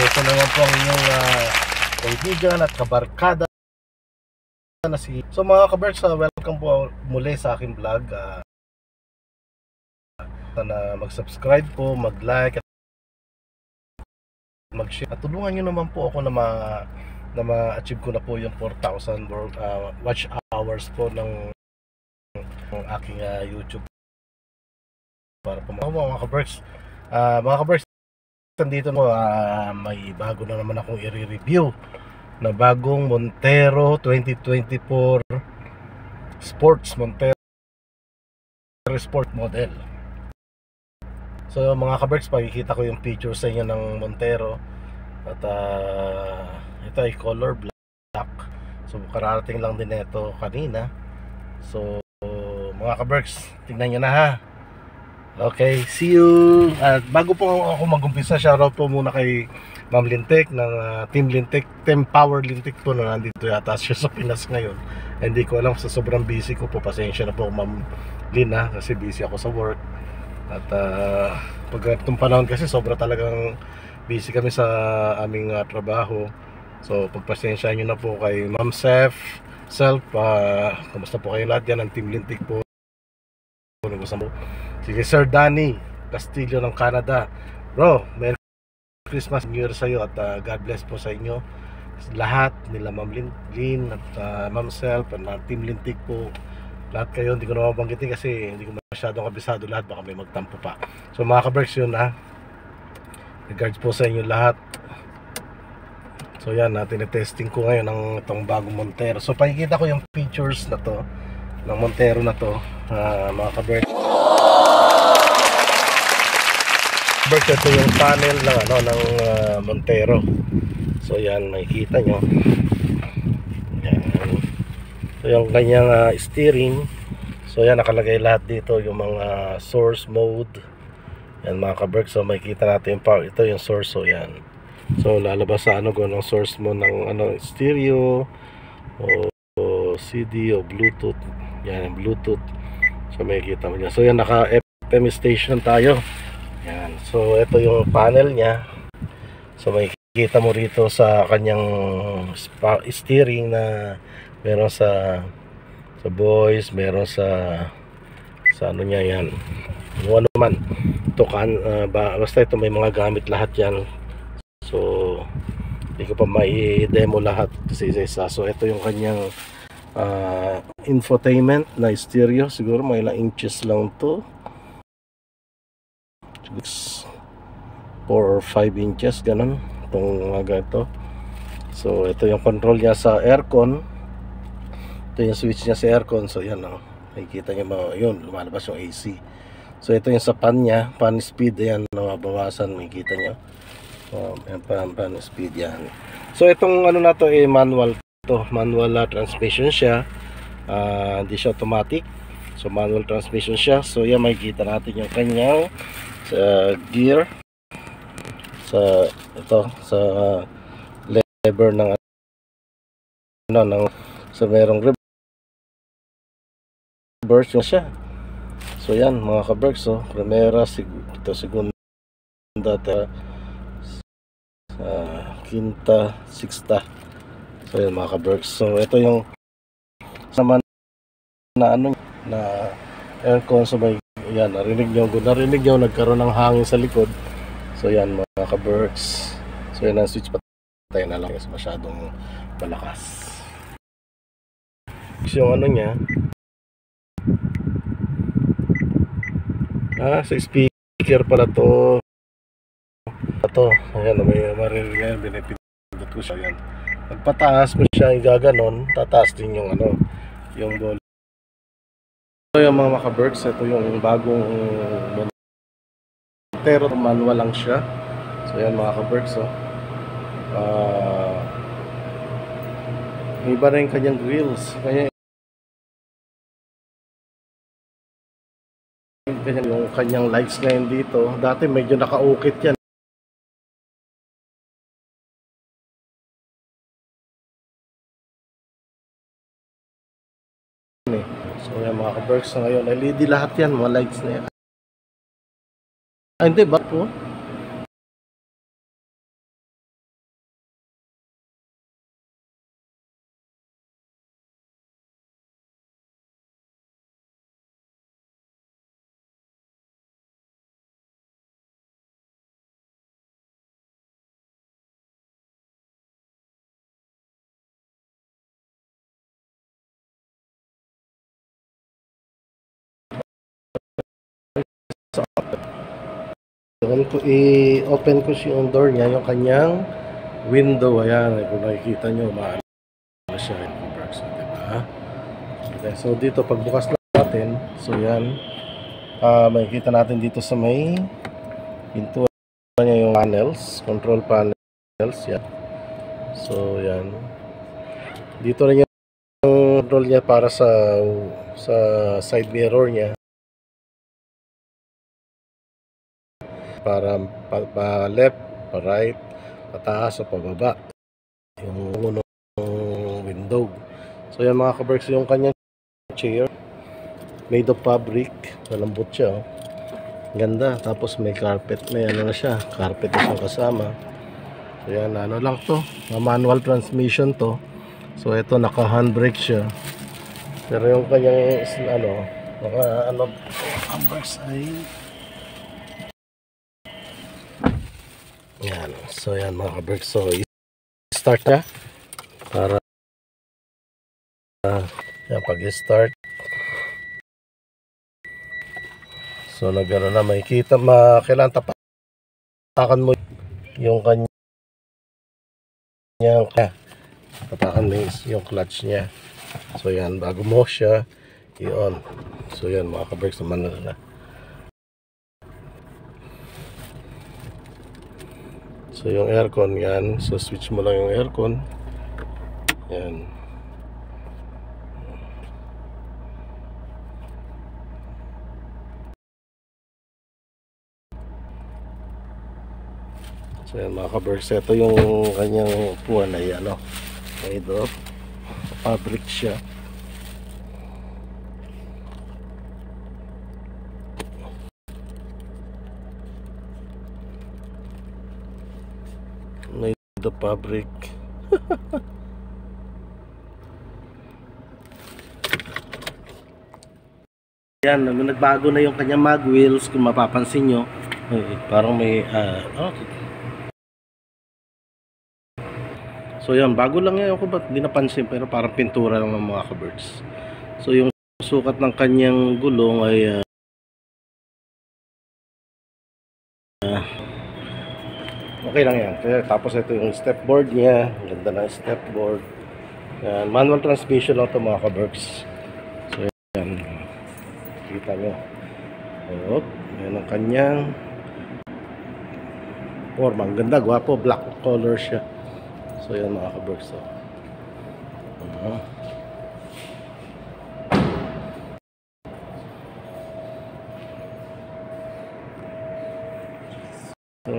ito naman po ang inyong kaibigan at kabarkada na si... So mga kaberks, welcome po muli sa aking vlog. Na mag-subscribe po, mag-like at mag-share. At tulungan nyo naman po ako na ma-achieve ko na po yung 4,000 watch hours po ng aking YouTube. Para po mga kaberks. Mga kaberks, dito mo may bago na naman akong i-review na bagong Montero 2024 Sports Montero Sport Model. So mga kaberks, pakikita ko yung picture sa inyo ng Montero. At ito ay color black. So kararating lang din ito kanina. So mga kaberks, tingnan nyo na ha. Okay, see you. At bago po ako mag-umpisa, shoutout po muna kay Ma'am Lintek ng Team Lintek, Team Power Lintek po na nandito yata siya sa Pinas ngayon. Hindi ko alam, sa sobrang busy ko po, pasensya na po Ma'am Lina kasi busy ako sa work. At pag itong panahon kasi sobra talagang busy kami sa aming trabaho. So pagpasensya nyo na po kay Ma'am Self, kamusta po kayo lahat yan ng Team Lintek po. Sige Sir Danny Castillo ng Canada, bro, Merry Christmas, New Year sa'yo at God bless po sa inyo lahat, nila Ma'am Lin at Ma'am Self at Team Lintik po, lahat kayo. Hindi ko na mabanggitin kasi hindi ko masyadong kabisado lahat, baka may magtampo pa. So mga kaberks, yun ha, regards po sa inyo lahat. So yan, tinetesting ko ngayon ng itong bagong Montero. So pakikita ko yung features na to ng Montero na to, mga kaberks. Ito yung panel ng ng Montero. So yan, makikita nyo yan. So yung kanyang steering. So yan, nakalagay lahat dito yung mga source mode. Yan mga kaberks, so makikita natin yung power. Ito yung source, so yan. So lalabas sa kung anong source mo ng stereo o CD o Bluetooth. Yan, Bluetooth. So makikita mo yan. So yan, naka FM station tayo. Yan. So ito yung panel niya. So makikita mo rito sa kanyang steering na meron sa voice, meron sa ano niya yan. Yung ano man. Ito basta ito may mga gamit lahat yan. So hindi ko pa mai-demo lahat kasi isa-isa. So ito yung kanyang infotainment na stereo. Siguro may ilang inches lang to. 4 or 5 inches ganun itong mga ganito. So ito yung control niya sa aircon, ito yung switch niya sa aircon. So yan makikita niyo yun, lumalabas yung AC. So ito yung sa pan niya, pan speed, yan bawasan, makikita niyo. Yan pan speed yan. So itong ano na to manual to, manual transmission siya, hindi siya automatic. So manual transmission siya. So yan, makikita natin yung kanyang gear sa lever ng sa merong reverse yung siya. So yan mga kaberks, so primera, ito segunda, quinta, sixta. So yan mga kaberks, so ito yung naman na aircon. So may yan, narinig nyo nagkaroon ng hangin sa likod. So yan mga kaberks, so yan ang switch, patay na lang kasi masyadong malakas. So yung ano niya sa speaker pala to. Ayan, may marinig ngayon, binipindot ko siya. Yan, pagpataas mo siya, igaganon, tataas din yung yung volume. So yung mga kaberks, ito yung bagong Montero, manual lang siya. So yan mga kaberks, iba rin kanyang grills, kaya yung kanyang lights ngayon dito, dati medyo nakaukit yan. So yan mga kaberks, ngayon LED lahat yan, mga lights na yan. Hindi ba po? I-open ko yung door niya, yung kanyang window. Ayan, kung nakikita nyo, maano siya yung coverage, diba? Okay, so dito pagbukas natin, so yan, makikita natin dito sa may pintuan niya yung panels, control panels, yan. So yan, dito rin yung control niya para sa side mirror niya, para pa left, pa right, pataas o pababa yung unong window. So yan mga kaberks, yung kanyang chair made of fabric, malambot siya, oh. Ganda, tapos may carpet, may ano na siya, carpet na siyang kasama. So yan, ano lang to, manual transmission to. So ito, naka handbrake siya, pero yung kanyang handbrakes ay yan. So yan mga kaberks, so i-start na para yan, pag-start, so nagano na, makikita, kailangan tapakan mo yung kanyang tapakan mo yung clutch niya. So yan, bago mo siya i-on. So yan mga kaberks, naman na. So yung aircon yan, so switch mo lang yung aircon. Yan. So yan mga kaberks, ito yung kanyang upuan ay ano, made of fabric siya. Made of fabric. Yan, nagbago na yung kanyang mag wheels, kung mapapansin nyo. Parang may so yan, bago lang yan, ako ba't di napansin, pero parang pintura lang ng mga kaberks. So yung sukat ng kanyang gulong ay okay lang yan. Tapos ito yung step board niya, ganda ng step board. Yan, manual transmission lang ito mga kaberks. So yan, kita nyo. Yan ang kanyang forma, ang ganda, gwapo, black color siya. So yan mga kaberks, so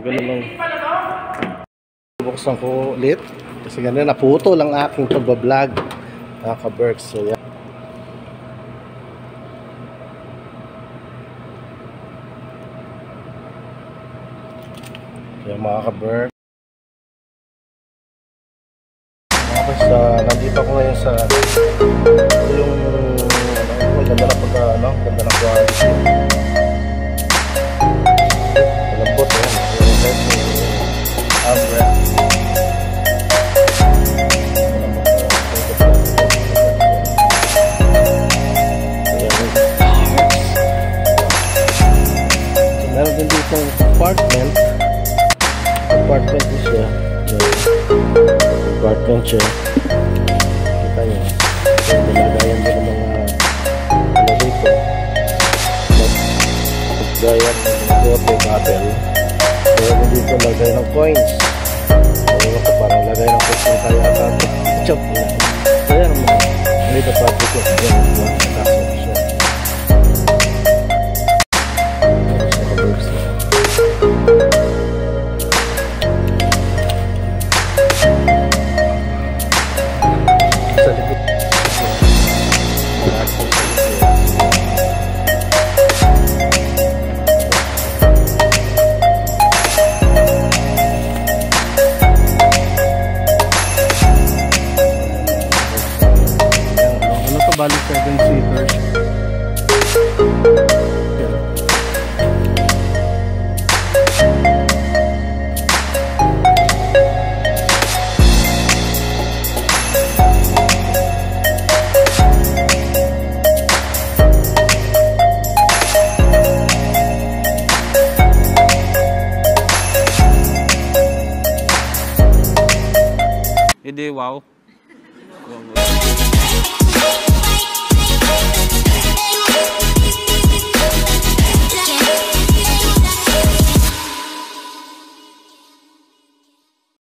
ganun lang. Buksan ko ulit kasi ganun, naputo lang aking pagbablog mga kaberks. So yan, yan mga kaberks. Nandito ako ngayon sa yung ganda na pagka ganda na quality, malambot yan, so meron din dito apartment siya, apartment siya. Kita nyo, so nilagayan din ng mga dito, naggayan ng mga bote, bottle. Meron dito lagay ng coins. So ito parang lagay ng coins ng tayo at chop na. So yan mga dito public ko sa ganyan mo nakasok siya. Sa kaberks na bali 7-seaters. Edi wow.